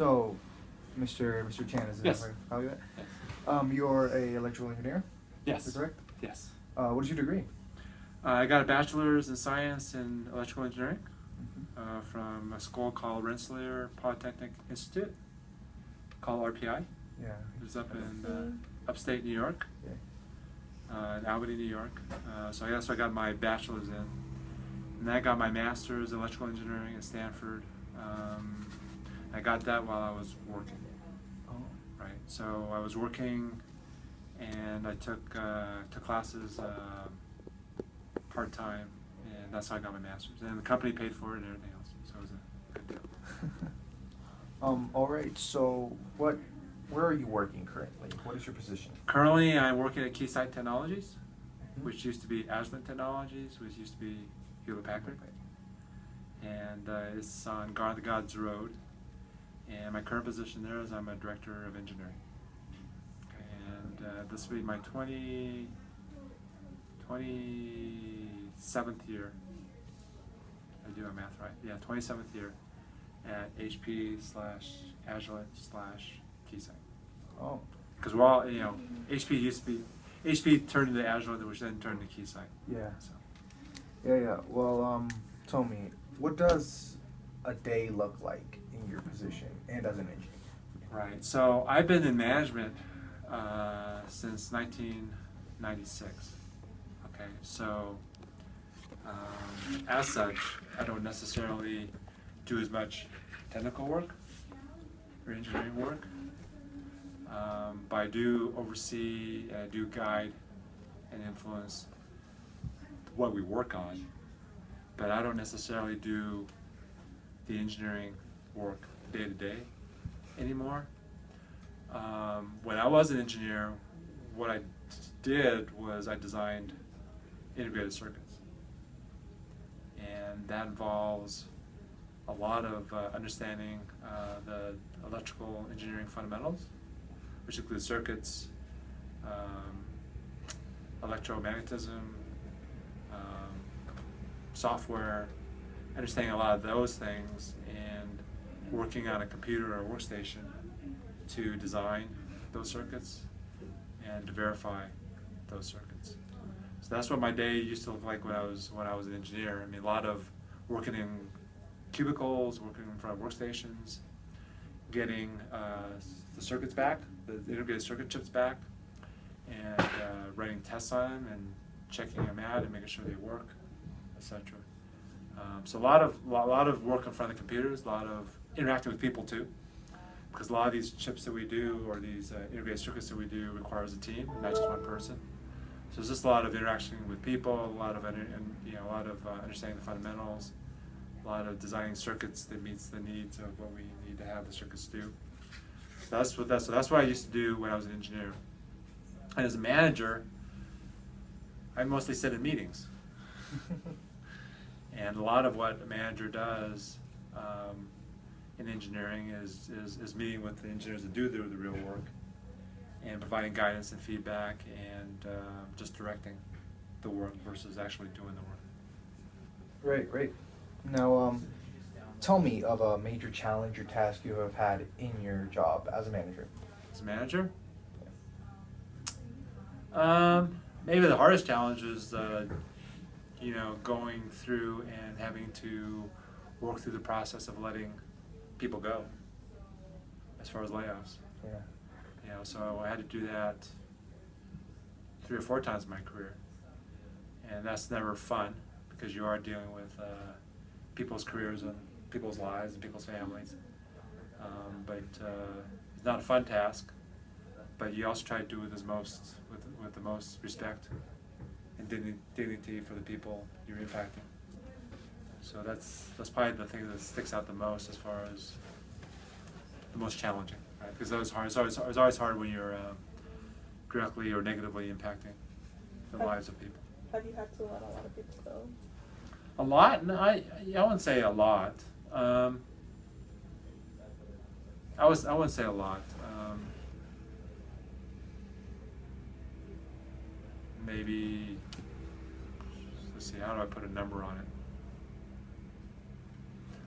So, Mr. Chan, is Yes. that right? How are you? Yes. You're a electrical engineer. Yes. Is that correct? Yes. What is your degree? I got a bachelor's in science in electrical engineering Mm-hmm. from a school called Rensselaer Polytechnic Institute, called RPI. Yeah. It was up in upstate New York, Yeah. in Albany, New York. So I guess I got my bachelor's in. And then I got my master's in electrical engineering at Stanford. I got that while I was working. Oh. Right. So I was working, and I took classes part time, and that's how I got my master's. And the company paid for it and everything else, so it was a good deal. All right. So, where are you working currently? What is your position? Currently, I'm working at Keysight Technologies, Mhm. which used to be Agilent Technologies, which used to be Hewlett Packard, and it's on Guard the Gods Road. And my current position there is I'm a director of engineering. And this will be my 27th year. I do my math right. Yeah, 27th year at HP/Agilent/Keysight. Oh. Because we're all, HP used to be, HP turned into Agilent, which then turned to Keysight. Yeah. So. Yeah. Well, tell me, what does a day look like in your position and as an engineer? Right. So I've been in management since 1996. Okay. So as such, I don't necessarily do as much technical work or engineering work, but I do oversee, I do guide and influence what we work on. But I don't necessarily do the engineering work day to day anymore. When I was an engineer, what I did was I designed integrated circuits, and that involves a lot of understanding the electrical engineering fundamentals, which include circuits, electromagnetism, software, understanding a lot of those things, and working on a computer or workstation to design those circuits and to verify those circuits. So that's what my day used to look like when I was an engineer. I mean, a lot of working in cubicles, working in front of workstations, getting the circuits back, the integrated circuit chips back, and writing tests on them and checking them out and making sure they work, etc. So a lot of work in front of the computers, a lot of interacting with people too, because a lot of these chips that we do or these integrated circuits that we do requires a team, not just one person. So there's just a lot of interaction with people, a lot of understanding the fundamentals, a lot of designing circuits that meets the needs of what we need to have the circuits do. So that's what I used to do when I was an engineer. And as a manager, I mostly sit in meetings. And a lot of what a manager does in engineering is meeting with the engineers that do the real work and providing guidance and feedback and just directing the work versus actually doing the work. Right. Now, tell me of a major challenge or task you have had in your job as a manager. As a manager? Maybe the hardest challenge is going through and having to work through the process of letting people go as far as layoffs. Yeah. So I had to do that 3 or 4 times in my career, and that's never fun because you are dealing with people's careers and people's lives and people's families. But it's not a fun task, but you also try to do it with the most respect and dignity for the people you're impacting. So that's probably the thing that sticks out the most as far as the most challenging, right? Because that was hard. It's always hard when you're directly or negatively impacting the lives of people. Have you had to let a lot of people go? A lot? No, I wouldn't say a lot. I wouldn't say a lot. Maybe, let's see, how do I put a number on it?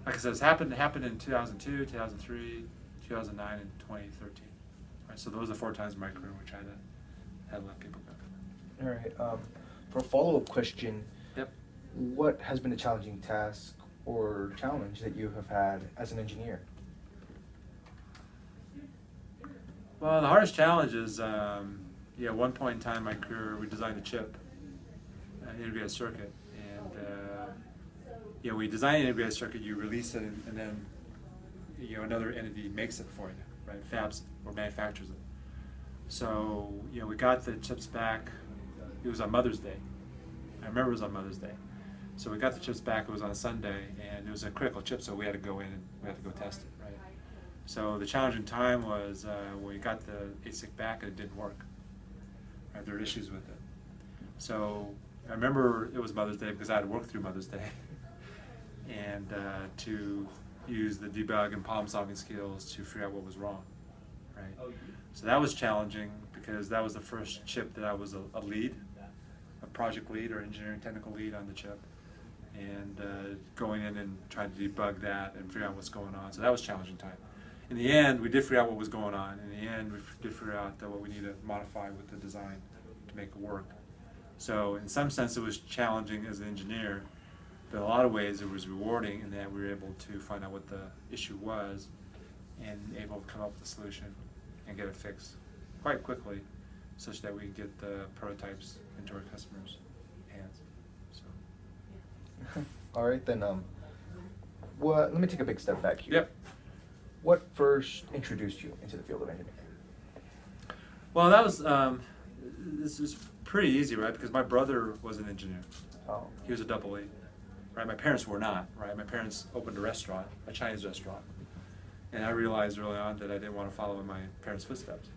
Like I said, it happened in 2002, 2003, 2009 and 2013. Right, so those are 4 times in my career which I had to let people go. All right. For a follow-up question, Yep. what has been a challenging task or challenge that you have had as an engineer? Well, the hardest challenge is, at one point in time in my career, we designed a chip, an integrated circuit, and we design an integrated circuit, you release it, and then another entity makes it for you, right? Fabs it or manufactures it. So we got the chips back. It was on Mother's Day. I remember it was on Mother's Day. So we got the chips back. It was on a Sunday, and it was a critical chip, so we had to go in and we had to go test it, right? So the challenging time was when we got the ASIC back and it didn't work. Right? There were issues with it. So I remember it was Mother's Day because I had to work through Mother's Day, and to use the debug and problem-solving skills to figure out what was wrong, right? So that was challenging because that was the first chip that I was a lead, a project lead or engineering technical lead on the chip, and going in and trying to debug that and figure out what's going on. So that was a challenging time. In the end, we did figure out what was going on. In the end, we did figure out what we need to modify with the design to make it work. So in some sense, it was challenging as an engineer, but in a lot of ways it was rewarding in that we were able to find out what the issue was and able to come up with a solution and get it fixed quite quickly such that we could get the prototypes into our customers' hands. So. All right, then, let me take a big step back here. Yep. What first introduced you into the field of engineering? Well, that was, this was pretty easy, right? Because my brother was an engineer. Oh. He was a double E, right? My parents were not, right? My parents opened a restaurant, a Chinese restaurant. And I realized early on that I didn't want to follow in my parents' footsteps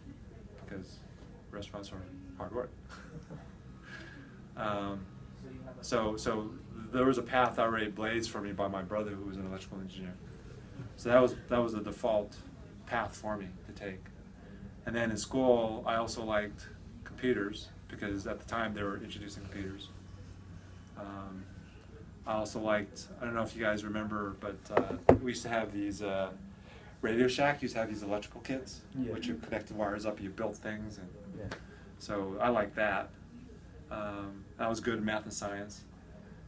because restaurants are hard work. So there was a path already blazed for me by my brother who was an electrical engineer. So that was the default path for me to take. And then in school, I also liked computers because at the time they were introducing computers. I also liked, I don't know if you guys remember, but we used to have these Radio Shack used to have these electrical kits, which you connected wires up, you built things, and so I liked that. I was good in math and science,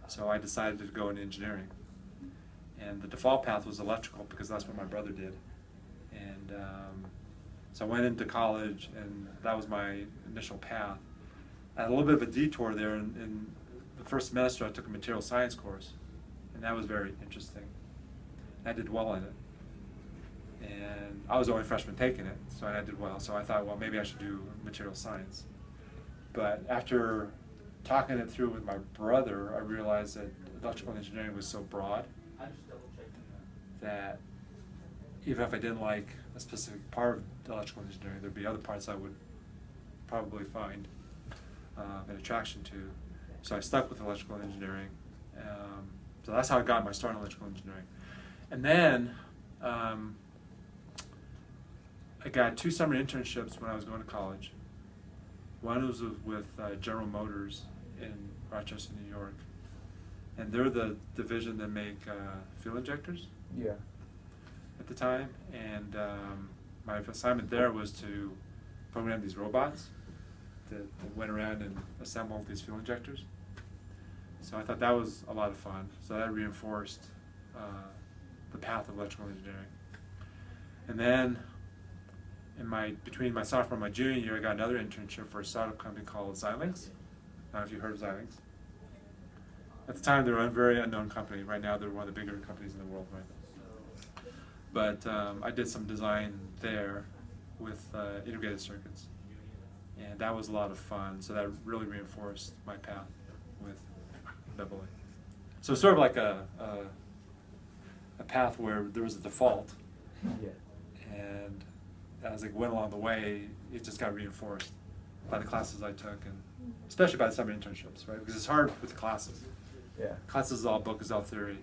so I decided to go into engineering. And the default path was electrical because that's what my brother did. And so I went into college, and that was my initial path. I had a little bit of a detour there. In the first semester, I took a material science course, and that was very interesting. I did well in it. And I was the only freshman taking it, so I did well. So I thought, well, maybe I should do material science. But after talking it through with my brother, I realized that electrical engineering was so broad that even if I didn't like a specific part of electrical engineering, there'd be other parts I would probably find an attraction to. So I stuck with electrical engineering. So that's how I got my start in electrical engineering. And then I got 2 summer internships when I was going to college. One was with General Motors in Rochester, New York. And they're the division that make fuel injectors. Yeah. At the time, and my assignment there was to program these robots that went around and assembled these fuel injectors. So I thought that was a lot of fun. So that reinforced the path of electrical engineering. And then between my sophomore and my junior year, I got another internship for a startup company called Xilinx. I don't know if you've heard of Xilinx. At the time, they were a very unknown company. Right now, they're one of the bigger companies in the world, right? But I did some design there with integrated circuits, and that was a lot of fun. So that really reinforced my path with AA. So it's sort of like a path where there was a default, and as I went along the way, it just got reinforced by the classes I took, and especially by the summer internships, right? Because it's hard with the classes. Yeah. Classes is all book, is all theory,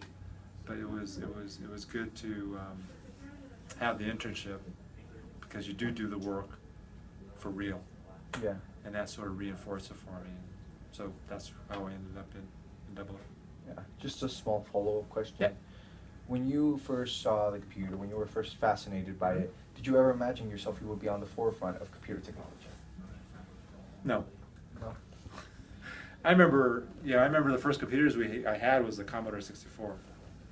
but it was good to have the internship because you do the work for real. Yeah. And that sort of reinforced it for me. So that's how I ended up in AA. Yeah. Just a small follow-up question. Yeah. when you first saw the computer, when you were first fascinated by it, did you ever imagine yourself you would be on the forefront of computer technology? No. No. I remember the first computers I had was the Commodore 64.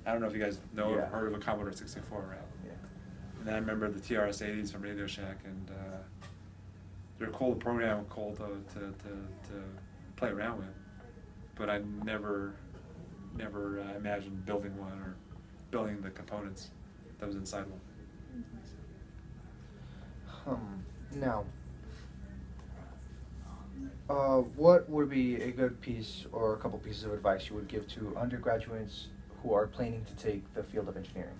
I don't know if you guys know or Yeah. heard of a Commodore 64, right? Yeah. And then I remember the TRS-80s from Radio Shack, and they're cool to program, cool to play around with. But I never imagined building one or building the components that was inside one. Now, what would be a good piece or a couple pieces of advice you would give to undergraduates who are planning to take the field of engineering?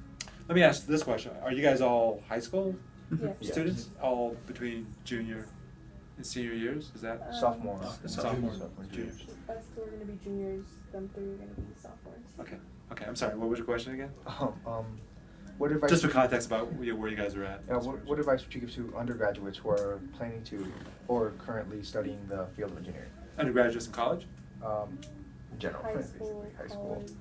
Let me ask this question. Are you guys all high school Yes. Yes. students? All between junior and senior years? Is that? Sophomore. Sophomore. Junior. Us two are gonna be juniors, them three are gonna be sophomores. Okay. Okay, I'm sorry. What was your question again? What advice? Just for context about where you guys are at. What advice would you give to undergraduates who are planning to or currently studying the field of engineering? Undergraduates in college? In general, High basically, school, high school. college.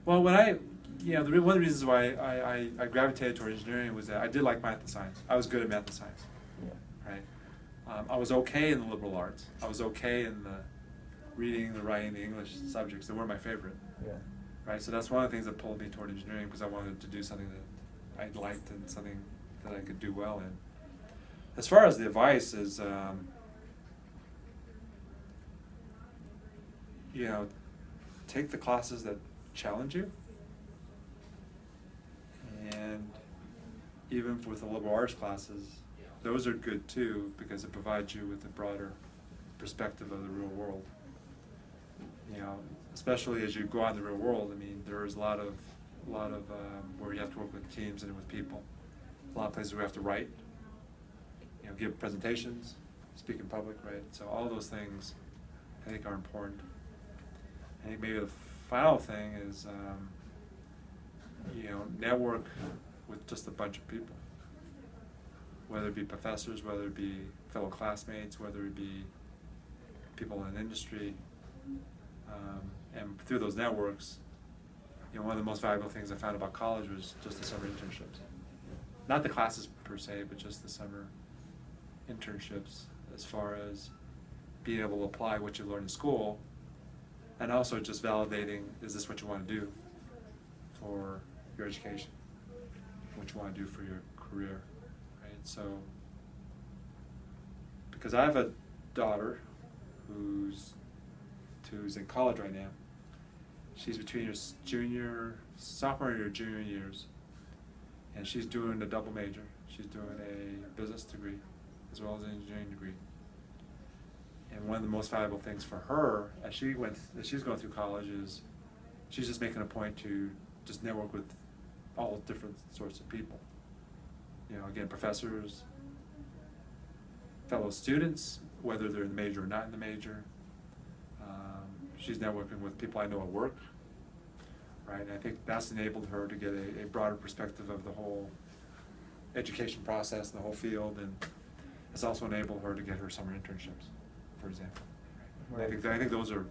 Well, one of the reasons why I gravitated toward engineering was that I did like math and science. I was good at math and science, Yeah. right? I was okay in the liberal arts. I was okay in the reading, the writing, the English subjects. They weren't my favorite, Yeah. right? So that's one of the things that pulled me toward engineering, because I wanted to do something that I liked and something that I could do well in. As far as the advice is, take the classes that challenge you. And even with the liberal arts classes, those are good too, because it provides you with a broader perspective of the real world. Especially as you go out in the real world, I mean, there is a lot of where you have to work with teams and with people. A lot of places where you have to write, give presentations, speak in public, right? So all those things, I think, are important. I think maybe the final thing is, network with just a bunch of people, whether it be professors, whether it be fellow classmates, whether it be people in industry, and through those networks, one of the most valuable things I found about college was just the summer internships. Not the classes per se, but just the summer internships, as far as being able to apply what you learn in school, and also just validating, is this what you want to do for your education, what you want to do for your career, right? So, because I have a daughter who's in college right now. She's between her sophomore and junior years, and she's doing a double major. She's doing a business degree as well as an engineering degree. And one of the most valuable things for her as she's going through college is she's just making a point to just network with all different sorts of people. Again, professors, fellow students, whether they're in the major or not in the major. She's networking with people I know at work, right? And I think that's enabled her to get a broader perspective of the whole education process, the whole field, and it's also enabled her to get her summer internships, for example. Right. I think those are,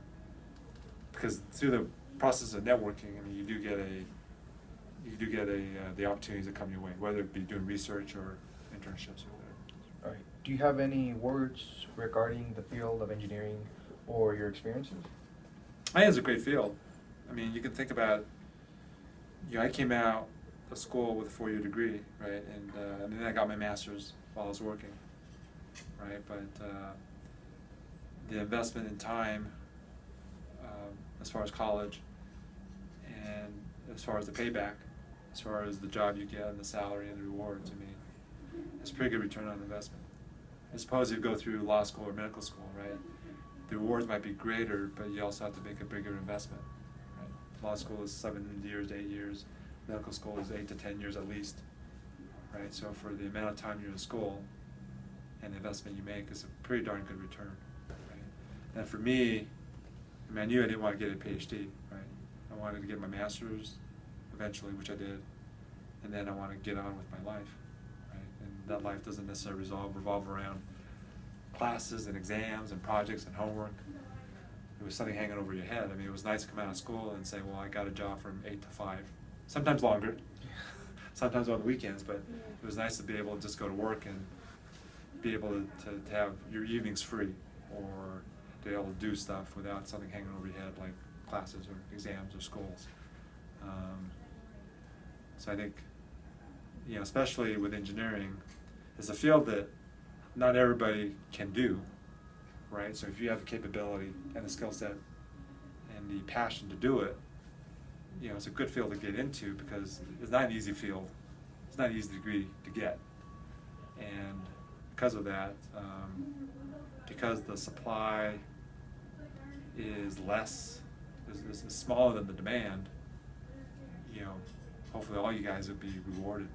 because through the process of networking, I mean, you do get the opportunities that come your way, whether it be doing research or internships or whatever. All right. Do you have any words regarding the field of engineering or your experiences? I think it's a great field. I mean, you can think about, I came out of school with a 4-year degree, right? And then I got my master's while I was working, right? But the investment in time, as far as college, and as far as the payback, as far as the job you get and the salary and the rewards, I mean, it's a pretty good return on investment. I suppose you go through law school or medical school, right? The rewards might be greater, but you also have to make a bigger investment, right? Law school is 7 years to 8 years. Medical school is 8 to 10 years at least, right? So for the amount of time you're in school and the investment you make, is a pretty darn good return, right? And for me, I mean, I knew I didn't want to get a PhD, right? I wanted to get my master's eventually, which I did, and then I want to get on with my life, right? And that life doesn't necessarily revolve around classes and exams and projects and homework. It was something hanging over your head. I mean, it was nice to come out of school and say, well, I got a job from 8 to 5, sometimes longer, sometimes on the weekends, but it was nice to be able to just go to work and be able to have your evenings free, or to be able to do stuff without something hanging over your head like classes or exams or schools. So I think, especially with engineering, it's a field that not everybody can do, right? So if you have the capability and the skill set and the passion to do it, it's a good field to get into, because it's not an easy field. It's not an easy degree to get. And because of that, because the supply is less, is smaller than the demand, hopefully all you guys would be rewarded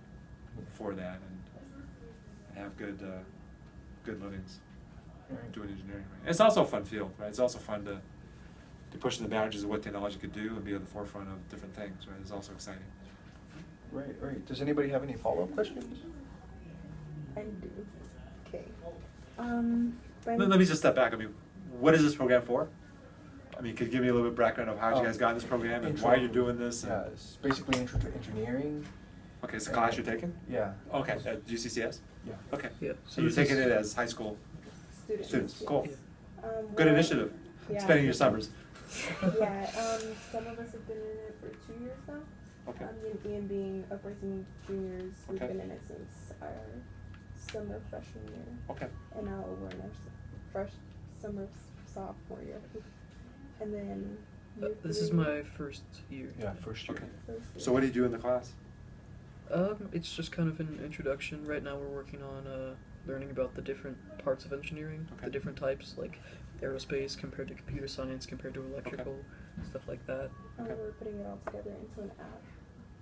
for that and have good livings doing engineering. Right? It's also a fun field, right? It's also fun to push the boundaries of what technology could do and be at the forefront of different things, right? It's also exciting. Right. Does anybody have any follow-up questions? I do. Okay. Let me just step back. I mean, what is this program for? I mean, could you give me a little bit of background of how you guys got in this program and why you're doing this? Yeah, it's basically intro to engineering. Okay, it's a class you're taking? Yeah. Okay, at UCCS? Yeah. Okay. Yeah. So you're taking it as high school students. Yes. Cool. Good Well, initiative. yeah. Spending your summers. Yeah, some of us have been in it for 2 years now. Okay. Me and Ian being uprising juniors, we've Okay. been in it since our summer freshman year. Okay. And now we're in our summer sophomore year. And then This is my first year. Yeah, first year. Okay. first year. So what do you do in the class? It's just kind of an introduction. Right now we're working on learning about the different parts of engineering, Okay. the different types, like aerospace compared to computer science compared to electrical, stuff like that. And we're putting it all together into an app.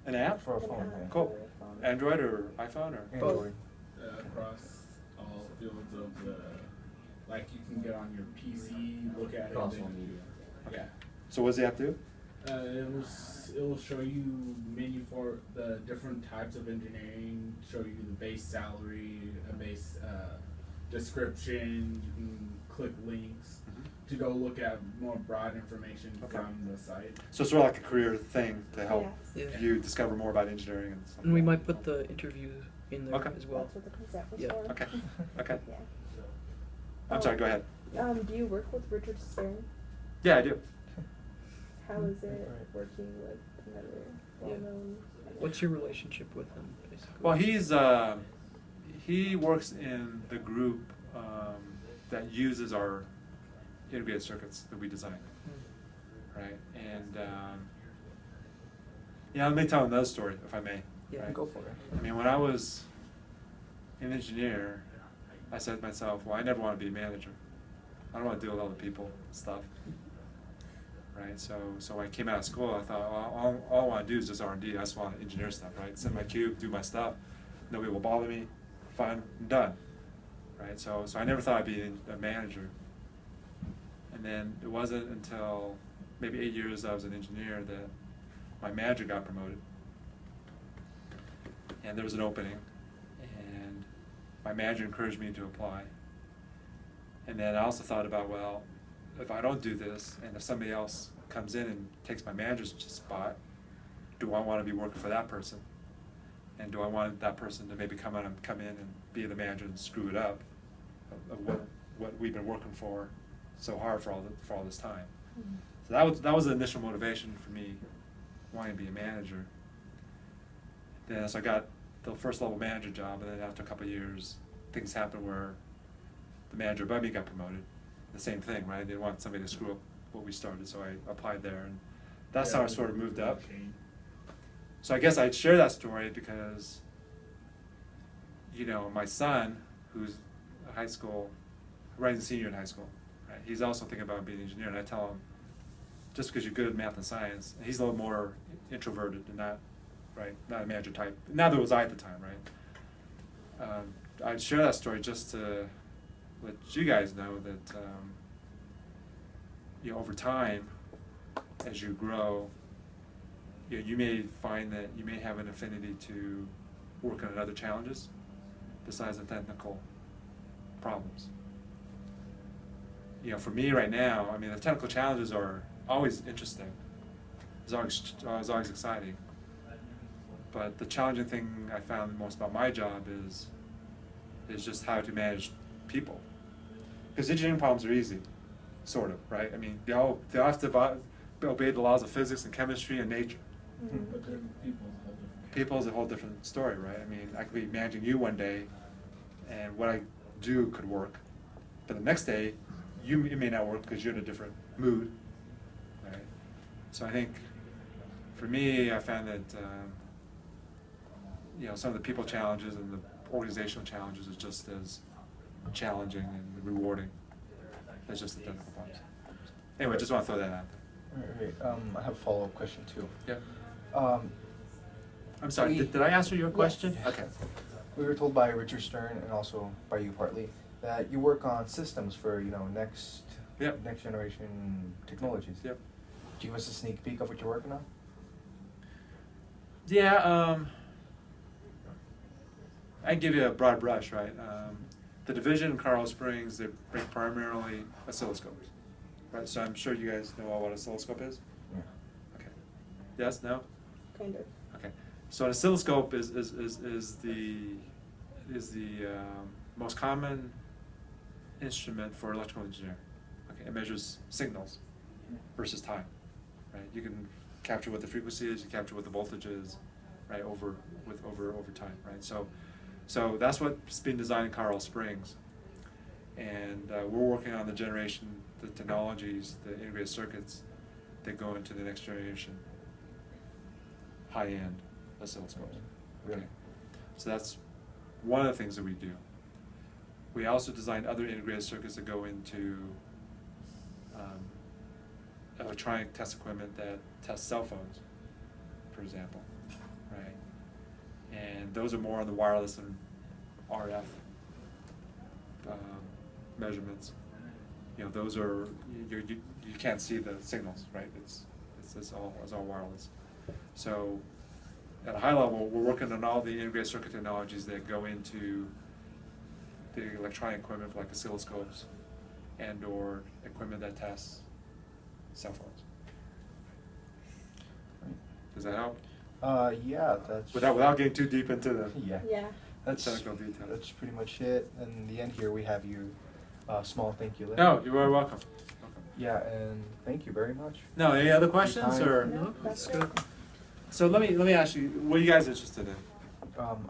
An app? For a An phone, app yeah. Cool. for a phone. Android or iPhone or? Android. Across all fields of the, like you can get on your PC, look at Across it. all media. Yeah. So what does the app do? It will show you menu for the different types of engineering, show you the base salary, a base description. You can click links to go look at more broad information Okay. from the site. So it's sort of like a career thing to help Yes. Yeah. you discover more about engineering and stuff. And we might put the interview in there Okay. as well. That's what the consent was Yeah. for. Okay. Okay. Yeah. I'm sorry, go ahead. Do you work with Richard Stern? Yeah, I do. How is it Right. working with another well-known? What's your relationship with him, basically? Well, he works in the group that uses our integrated circuits that we design, right? And let me tell another story, if I may. Yeah. Right? Go for it. I mean, when I was an engineer, I said to myself, well, I never want to be a manager. I don't want to deal with other people and stuff. Right, so when I came out of school, I thought, well, all I want to do is just R&D. I just want to engineer stuff, right? Set my cube, do my stuff. Nobody will bother me. Fine, I'm done. Right, so I never thought I'd be a manager. And then it wasn't until maybe 8 years I was an engineer that my manager got promoted. And there was an opening, and my manager encouraged me to apply. And then I also thought about, well, if I don't do this, and if somebody else comes in and takes my manager's spot, do I want to be working for that person? And do I want that person to maybe come in and be the manager and screw it up of what we've been working for so hard for all this time? Mm-hmm. So that was the initial motivation for me wanting to be a manager. Then so I got the first level manager job, and then after a couple of years, things happened where the manager above me got promoted. The same thing, right? They didn't want somebody to screw up what we started, so I applied there, and that's how I sort of moved up. So I guess I'd share that story because, my son, who's a high school, rising senior in high school, right? He's also thinking about being an engineer, and I tell him, just because you're good at math and science, and he's a little more introverted and not a manager type. Neither was I at the time, right? I'd share that story just to let you guys know that over time, as you grow, you may find that you may have an affinity to work on other challenges besides the technical problems. For me right now, I mean, the technical challenges are always interesting. It's always exciting. But the challenging thing I found most about my job is just how to manage people. Because engineering problems are easy, sort of, right? I mean, they all have to obey the laws of physics and chemistry and nature. Mhm. But then people's a whole different. People's a whole different story, right? I mean, I could be managing you one day, and what I do could work, but the next day, it may not work because you're in a different mood, right? So I think, for me, I found that some of the people challenges and the organizational challenges is just as challenging and rewarding as just the technical problems. Anyway, just want to throw that out there. Right. I have a follow-up question too. Yeah. I'm sorry. we- Did I answer your question? Yes. Okay. We were told by Richard Stern and also by you partly that you work on systems for next Yep. next generation technologies. Yep. Give us a sneak peek of what you're working on. Yeah, I give you a broad brush, right? The division in Colorado Springs, they make primarily oscilloscopes, right? So I'm sure you guys know all what oscilloscope is? Yeah. Okay. Yes, no? Kind of. Okay. So an oscilloscope is the most common instrument for electrical engineering. Okay, it measures signals versus time, right? You can capture what the frequency is, you capture what the voltage is, right? Over time, right? So that's what's been designed in Colorado Springs, and we're working on the technologies, the integrated circuits that go into the next generation high-end oscilloscopes. Okay, so that's one of the things that we do. We also design other integrated circuits that go into electronic test equipment that tests cell phones, for example, right? And those are more on the wireless and RF measurements. Those are you can't see the signals, right? It's all wireless. So at a high level, we're working on all the integrated circuit technologies that go into the electronic equipment like oscilloscopes and/or equipment that tests cell phones. Does that help? Yeah, that's Without getting too deep into the yeah. Yeah. That's technical details. That's pretty much it. And in the end here we have you small thank you letter. No, you're very welcome. Yeah, and thank you very much. No, any other questions Time. or? No, that's good. So let me ask you, what are you guys interested in?